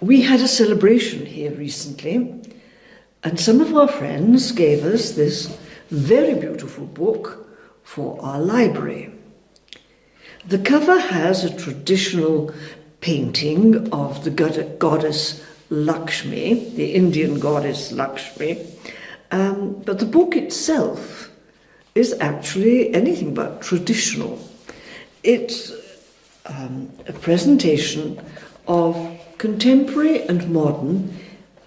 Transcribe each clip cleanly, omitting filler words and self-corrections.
We had a celebration here recently, and some of our friends gave us this very beautiful book for our library. The cover has a traditional painting of the goddess Lakshmi, the Indian goddess Lakshmi, but the book itself is actually anything but traditional. It's a presentation of contemporary and modern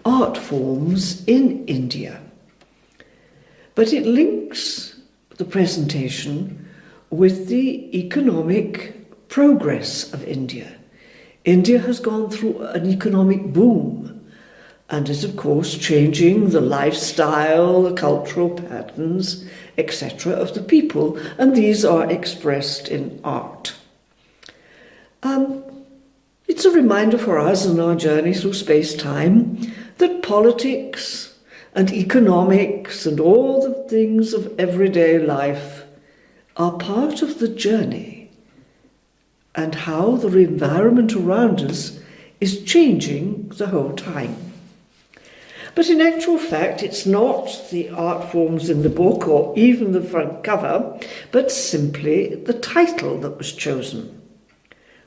art forms in India. But it links the presentation with the economic progress of India. India has gone through an economic boom and is, of course, changing the lifestyle, the cultural patterns, etc. of the people, and these are expressed in art. It's a reminder for us in our journey through space-time that politics and economics and all the things of everyday life are part of the journey, and how the environment around us is changing the whole time. But in actual fact, it's not the art forms in the book or even the front cover, but simply the title that was chosen.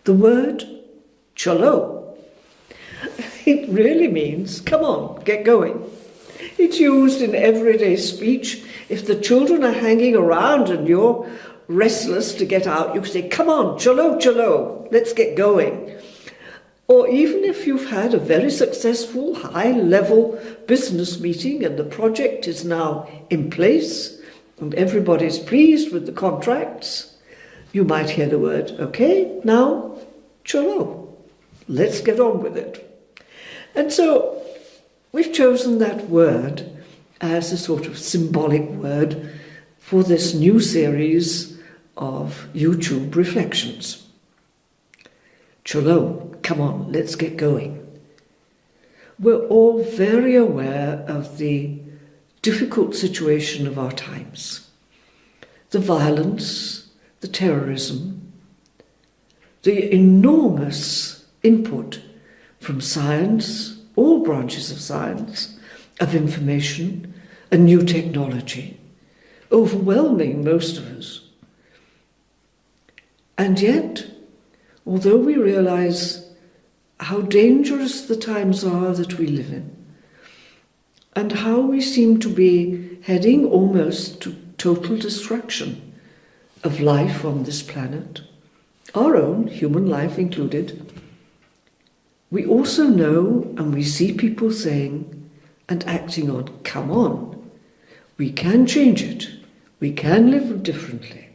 The word Chalo. It really means, come on, get going. It's used in everyday speech. If the children are hanging around and you're restless to get out, you can say, come on, chalo, chalo, let's get going. Or even if you've had a very successful high-level business meeting and the project is now in place and everybody's pleased with the contracts, you might hear the word, okay, now, chalo, let's get on with it. And so we've chosen that word as a sort of symbolic word for this new series of YouTube reflections. Chalo, come on, let's get going. We're all very aware of the difficult situation of our times. The violence, the terrorism, the enormous input from science, all branches of science, of information and new technology, overwhelming most of us. And yet, although we realize how dangerous the times are that we live in, and how we seem to be heading almost to total destruction of life on this planet, our own human life included, we also know and we see people saying and acting on, come on, we can change it, we can live differently,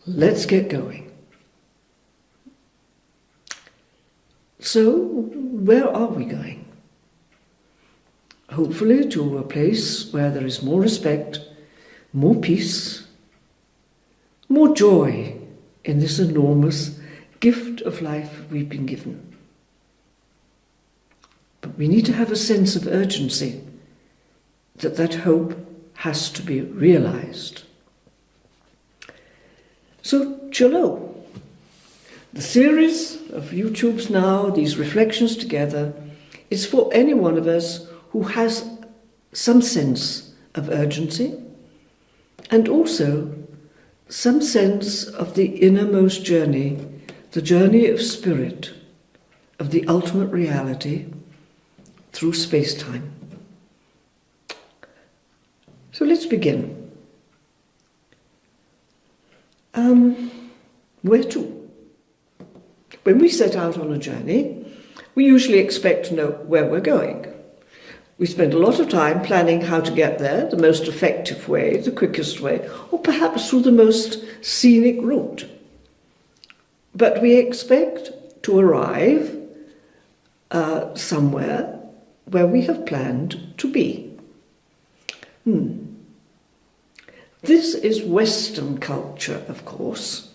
let's get going. So, where are we going? Hopefully to a place where there is more respect, more peace, more joy in this enormous gift of life we've been given. But we need to have a sense of urgency that that hope has to be realized. So, Chalo. The series of YouTubes now, these reflections together, is for any one of us who has some sense of urgency and also some sense of the innermost journey, the journey of spirit, of the ultimate reality through space-time. So let's begin. Where to? When we set out on a journey, we usually expect to know where we're going. We spend a lot of time planning how to get there, the most effective way, the quickest way, or perhaps through the most scenic route. But we expect to arrive somewhere where we have planned to be. This is Western culture, of course.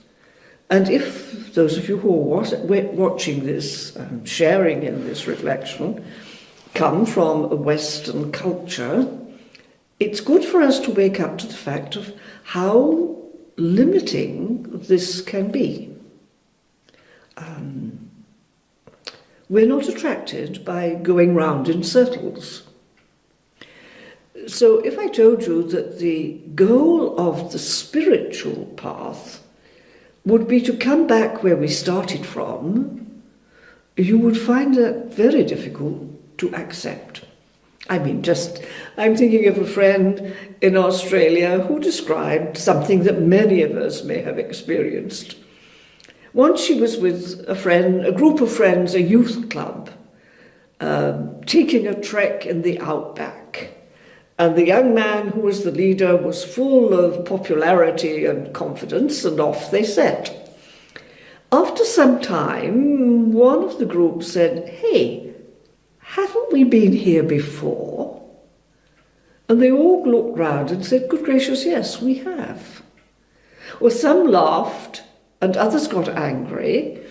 And if those of you who are watching this, sharing in this reflection, come from a Western culture, it's good for us to wake up to the fact of how limiting this can be. We're not attracted by going round in circles. So if I told you that the goal of the spiritual path would be to come back where we started from, you would find that very difficult to accept. I'm thinking of a friend in Australia who described something that many of us may have experienced. Once she was with a group of friends, a youth club, taking a trek in the outback. And the young man who was the leader was full of popularity and confidence, and off they set. After some time, one of the group said, "Hey, haven't we been here before?" And they all looked round and said, "Good gracious, yes, we have." Well, some laughed and others got angry,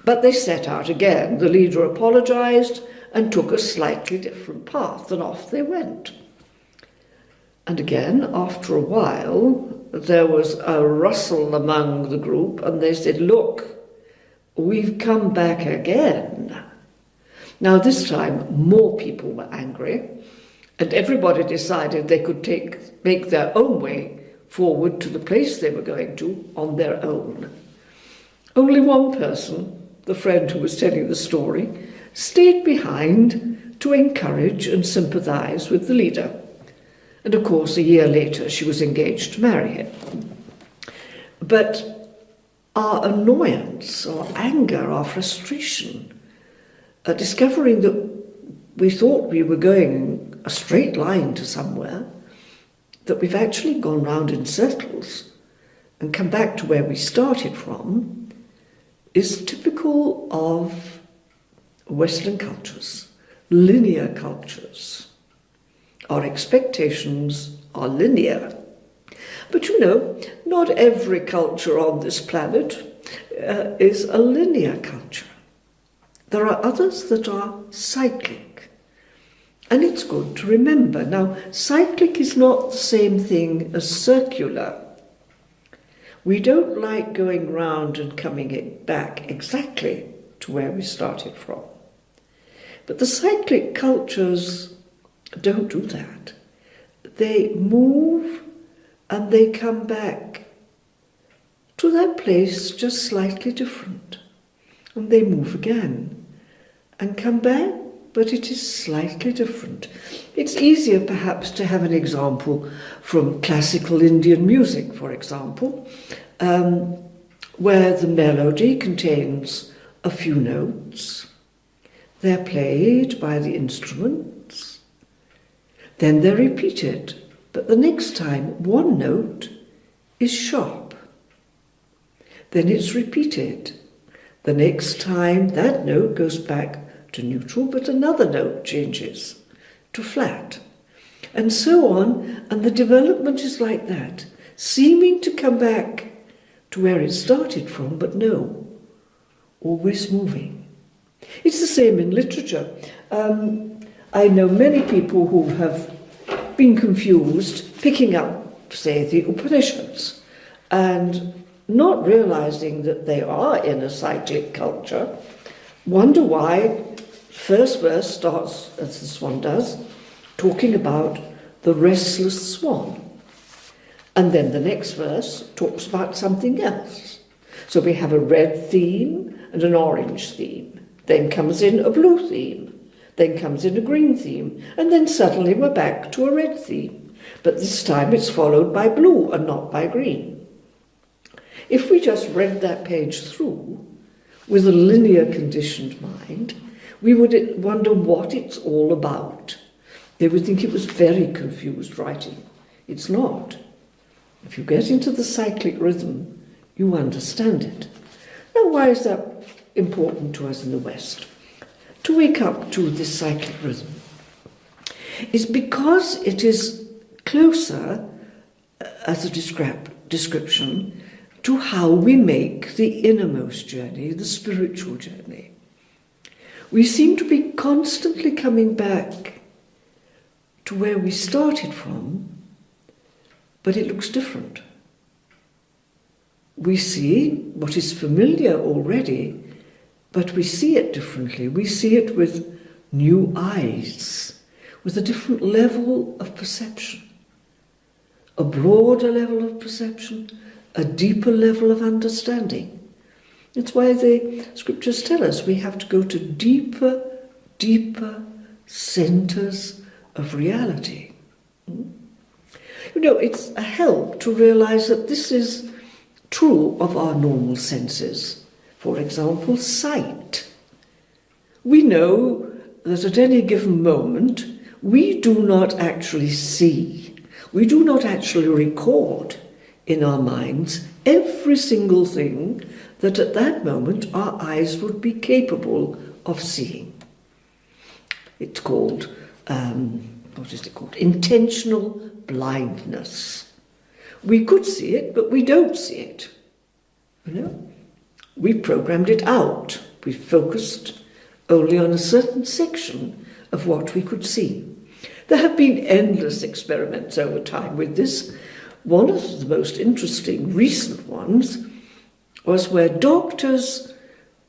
but they set out again. The leader apologised and took a slightly different path, and off they went. And again, after a while, there was a rustle among the group, and they said, "Look, we've come back again." Now this time, more people were angry, and everybody decided they could make their own way forward to the place they were going to on their own. Only one person, the friend who was telling the story, stayed behind to encourage and sympathise with the leader. And of course, a year later, she was engaged to marry him. But our annoyance, our anger, our frustration, discovering that we thought we were going a straight line to somewhere, that we've actually gone round in circles and come back to where we started from, is typical of Western cultures, linear cultures. Our expectations are linear. But not every culture on this planet is a linear culture. There are others that are cyclic. And it's good to remember. Now, cyclic is not the same thing as circular. We don't like going round and coming back exactly to where we started from. But the cyclic cultures don't do that. They move and they come back to that place just slightly different. And they move again and come back, but it is slightly different. It's easier perhaps to have an example from classical Indian music, for example, where the melody contains a few notes. They're played by the instruments. Then they're repeated, but the next time one note is sharp. Then it's repeated. The next time that note goes back to neutral, but another note changes to flat. And so on, and the development is like that, seeming to come back to where it started from, but no, always moving. It's the same in literature. I know many people who have been confused picking up, say, the Upanishads and not realizing that they are in a cyclic culture, wonder why first verse starts, as this one does, talking about the restless swan. And then the next verse talks about something else. So we have a red theme and an orange theme. Then comes in a blue theme. Then comes in a green theme. And then suddenly we're back to a red theme. But this time it's followed by blue and not by green. If we just read that page through with a linear conditioned mind, we would wonder what it's all about. They would think it was very confused writing. It's not. If you get into the cyclic rhythm, you understand it. Now, why is that important to us in the West? To wake up to this cyclic rhythm is because it is closer, as a description, to how we make the innermost journey, the spiritual journey. We seem to be constantly coming back to where we started from, but it looks different. We see what is familiar already But we see it differently. We see it with new eyes, with a different level of perception, a broader level of perception, a deeper level of understanding. It's why the scriptures tell us we have to go to deeper, deeper centers of reality. You know, it's a help to realize that this is true of our normal senses. For example, sight. We know that at any given moment we do not actually see, we do not actually record in our minds every single thing that at that moment our eyes would be capable of seeing. It's called, intentional blindness. We could see it, but we don't see it. You know? We programmed it out. We focused only on a certain section of what we could see. There have been endless experiments over time with this. One of the most interesting recent ones was where doctors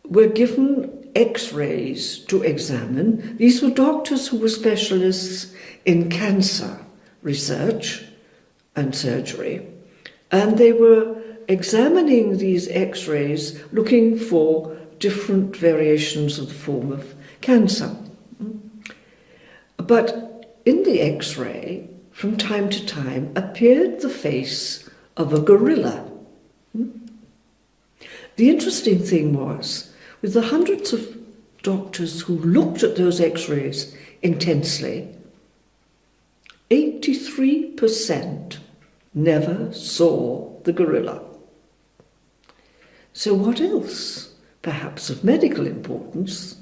were given X-rays to examine. These were doctors who were specialists in cancer research and surgery, and they were examining these X-rays looking for different variations of the form of cancer. But in the X-ray, from time to time, appeared the face of a gorilla. The interesting thing was, with the hundreds of doctors who looked at those X-rays intensely, 83% never saw the gorilla. So what else, perhaps of medical importance,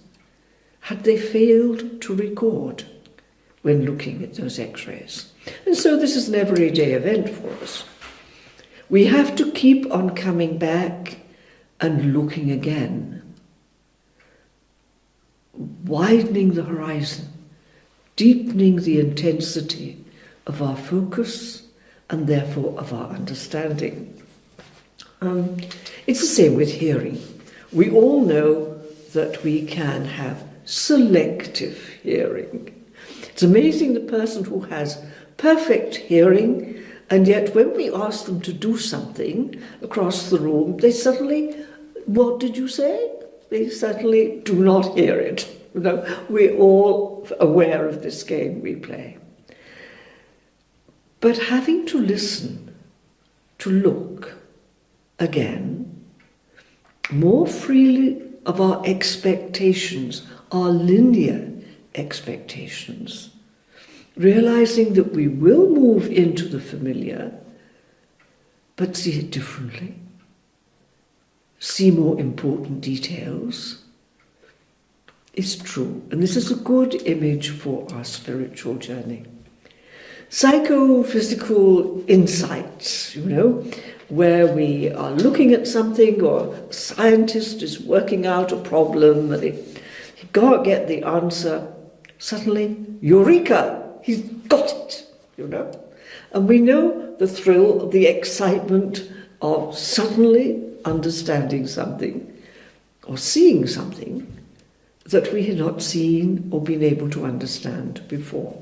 had they failed to record when looking at those X-rays? And so this is an everyday event for us. We have to keep on coming back and looking again, widening the horizon, deepening the intensity of our focus and therefore of our understanding. It's the same with hearing. We all know that we can have selective hearing. It's amazing the person who has perfect hearing, and yet when we ask them to do something across the room, they suddenly, what did you say? They suddenly do not hear it. You know, we're all aware of this game we play. But having to listen, to look again, more freely of our expectations, our linear expectations, realizing that we will move into the familiar, but see it differently, see more important details, is true. And this is a good image for our spiritual journey. Psychophysical insights, you know, where we are looking at something, or a scientist is working out a problem and he can't get the answer. Suddenly, eureka, he's got it, you know. And we know the thrill, the excitement of suddenly understanding something or seeing something that we had not seen or been able to understand before.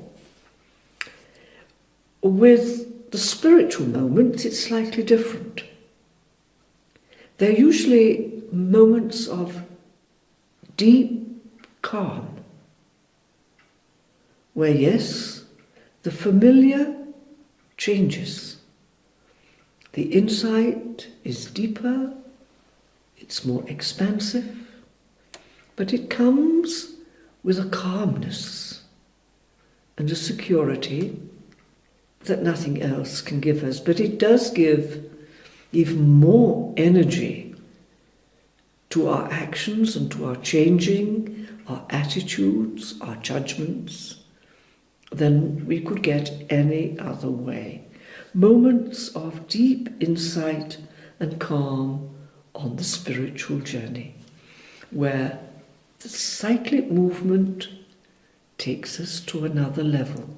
With the spiritual moments, it's slightly different. They're usually moments of deep calm, where yes, the familiar changes. The insight is deeper, it's more expansive, but it comes with a calmness and a security that nothing else can give us. But it does give even more energy to our actions and to our changing, our attitudes, our judgments, than we could get any other way. Moments of deep insight and calm on the spiritual journey, where the cyclic movement takes us to another level,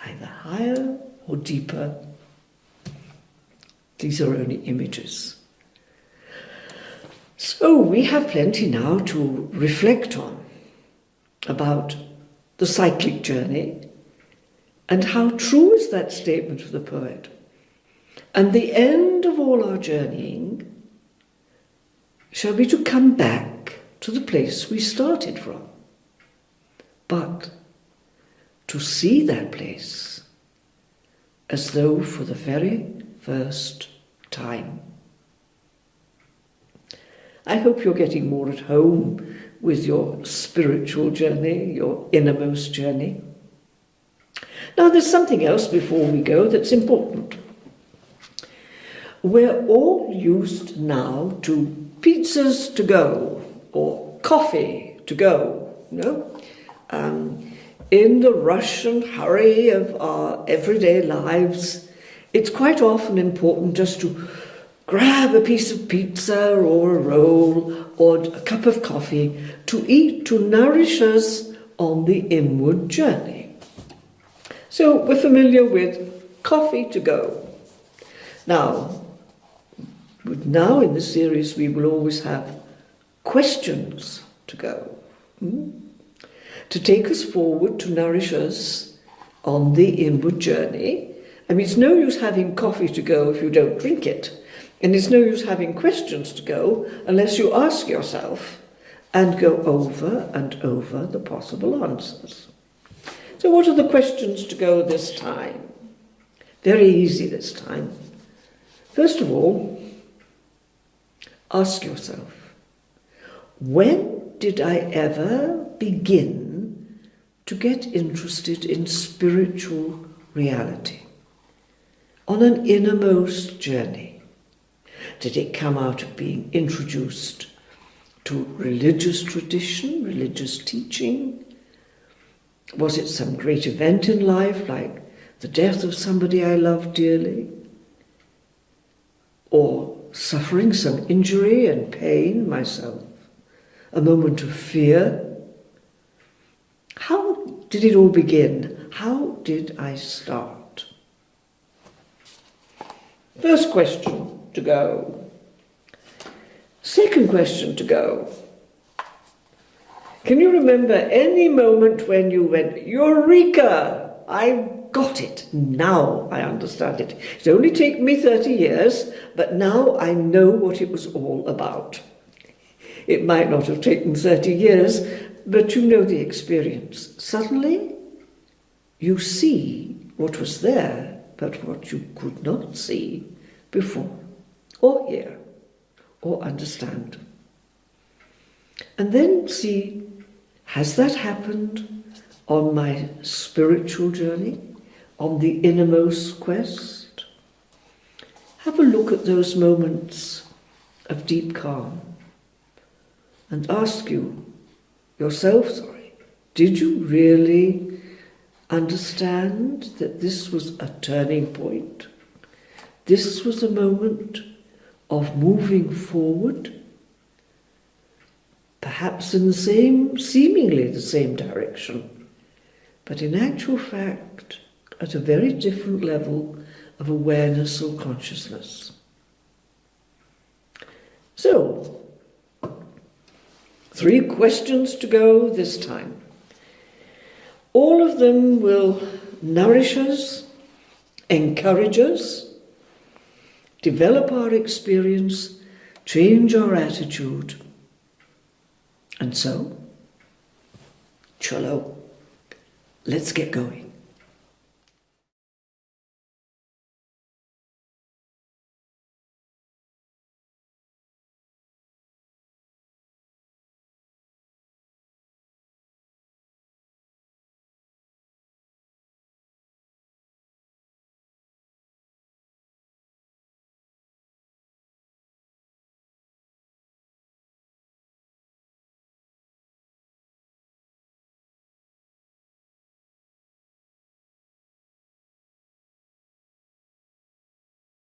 either higher or deeper. These are only images. So we have plenty now to reflect on about the cyclic journey and how true is that statement of the poet. And the end of all our journeying shall be to come back to the place we started from, but to see that place as though for the very first time. I hope you're getting more at home with your spiritual journey, your innermost journey. Now there's something else before we go that's important. We're all used now to pizzas to go or coffee to go, in the rush and hurry of our everyday lives, it's quite often important just to grab a piece of pizza or a roll or a cup of coffee to eat, to nourish us on the inward journey. So we're familiar with coffee to go. Now in this series we will always have questions to go, to take us forward, to nourish us on the inward journey. I mean, it's no use having coffee to go if you don't drink it. And it's no use having questions to go unless you ask yourself and go over and over the possible answers. So what are the questions to go this time? Very easy this time. First of all, ask yourself, when did I ever begin to get interested in spiritual reality? On an innermost journey? Did it come out of being introduced to religious tradition, religious teaching? Was it some great event in life, like the death of somebody I loved dearly? Or suffering some injury and pain myself? A moment of fear? How did it all begin? How did I start? First question to go. Second question to go. Can you remember any moment when you went, Eureka! I got it. Now I understand it. It only took me 30 years, but now I know what it was all about. It might not have taken 30 years, but you know the experience. Suddenly, you see what was there, but what you could not see before, or hear, or understand. And then see, has that happened on my spiritual journey, on the innermost quest? Have a look at those moments of deep calm and ask yourself, did you really understand that this was a turning point? This was a moment of moving forward, perhaps in seemingly the same direction, but in actual fact, at a very different level of awareness or consciousness. So, 3 questions to go this time. All of them will nourish us, encourage us, develop our experience, change our attitude. And so, chalo, let's get going.